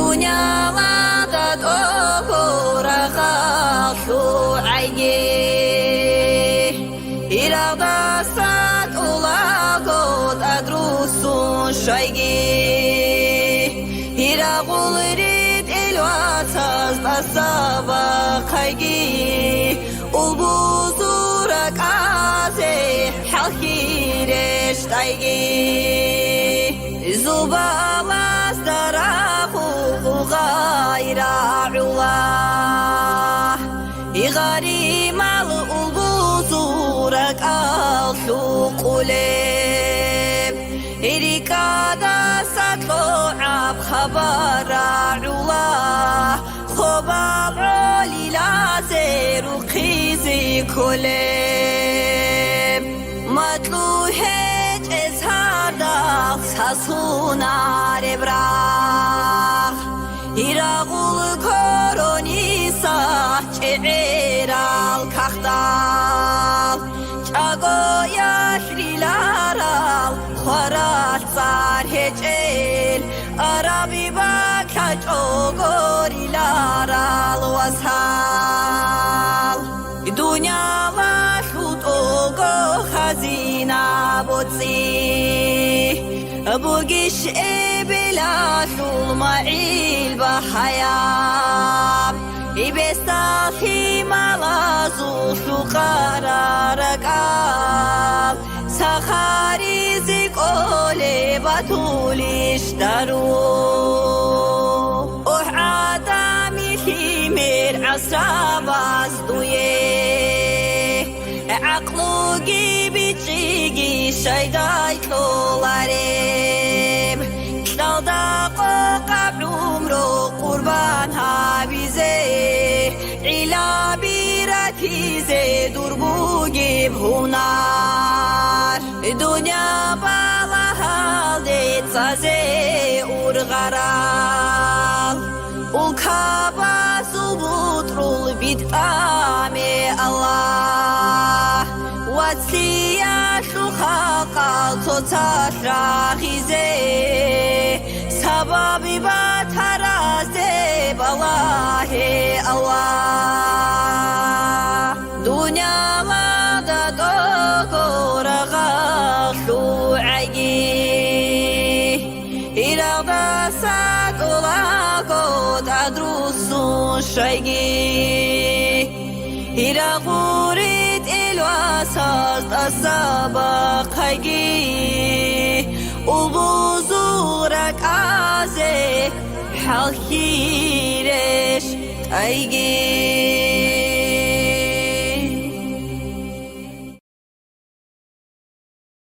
Dunyalarda doğurağa şuayge İrada sat ulagot adrusun şayge İrağul rid elvataz tasaba kayge Ulbuzurak aze halkireş tayge Zubalas darahu gayra Allah İgari mal ulbuzurak al şukulem İrikada satlo ab khabara Allah Khobab olila zeru khizi kulem Matlu hec ezharda sasunar ebrah İrağul koronisa çeğeral kaktal Çago yaşlilaral Kharat sar hecel Arabi baka çogorilaral vasal Dünya vaşut ogo hazina botsi Bugiş ebelaşul ma'il bahayam İbestahi malazu şu kararak al Sakharizik ole batuliş daru Oh adami himir asrabaz duye Aklu gibi çigi şeyday klolarem Dalda kokab umro kurban habize İla biratize durbu gib hunar Dünya balahal etsaze urgaral Ulkaba subutrul bid'ame Allah Watsiya şukhaqal totaşrahize Sababi bataraze balahe Allah Dünyalada doğurağa şuayge İrada sat ulagot adrusun şayge İrağurit elvasaz tasaba kayge Ulbuzurak aze halkireş tayge